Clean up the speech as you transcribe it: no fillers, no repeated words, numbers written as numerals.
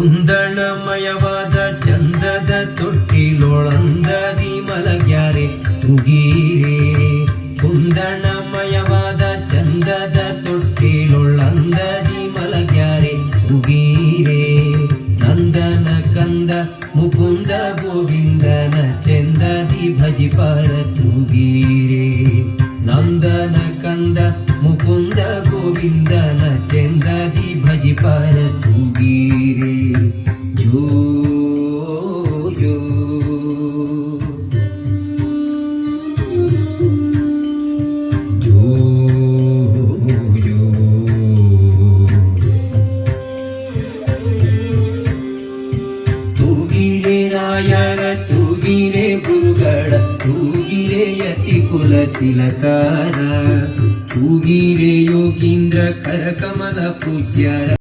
ಕುಂದಣಮಯವಾದ ಚಂದದ ತೊಟ್ಟಿಲೊಳಂದದಿ ಮಲಗ್ಯಾರೆ ತುಗೀರೆ. ಕುಂದಣಮಯವಾದ ಚಂದದ ತೊಟ್ಟಿಲೊಳಂದದಿ ಮಲಗ್ಯಾರೆ ತುಗೀರೆ. ನಂದನ ಕಂದ ಮುಕುಂದ ಗೋವಿಂದನ ಚೆಂದದಿ ಭಜಿಪರ ತುಗೀರೆ. ನಂದನ ಕಂದ ಮುಕುಂದ ಗೋವಿಂದನ ಚೆಂದದಿ ಭಜಿಪರ ತುಗೀರೆ. ಜೋ ಜೋ ಜೋ ಜೋ ತೂಗಿರೆ ರಾಯರ ತೂಗಿರೆ ಗುರುಗಳ ತೂಗಿರೆ ಯತಿ ಕುಲ ತಿಲಕಾರ. ತೂಗಿರೆ ಯೋಗೀಂದ್ರ ಕರಕಮಲ ಪೂಜ್ಯರ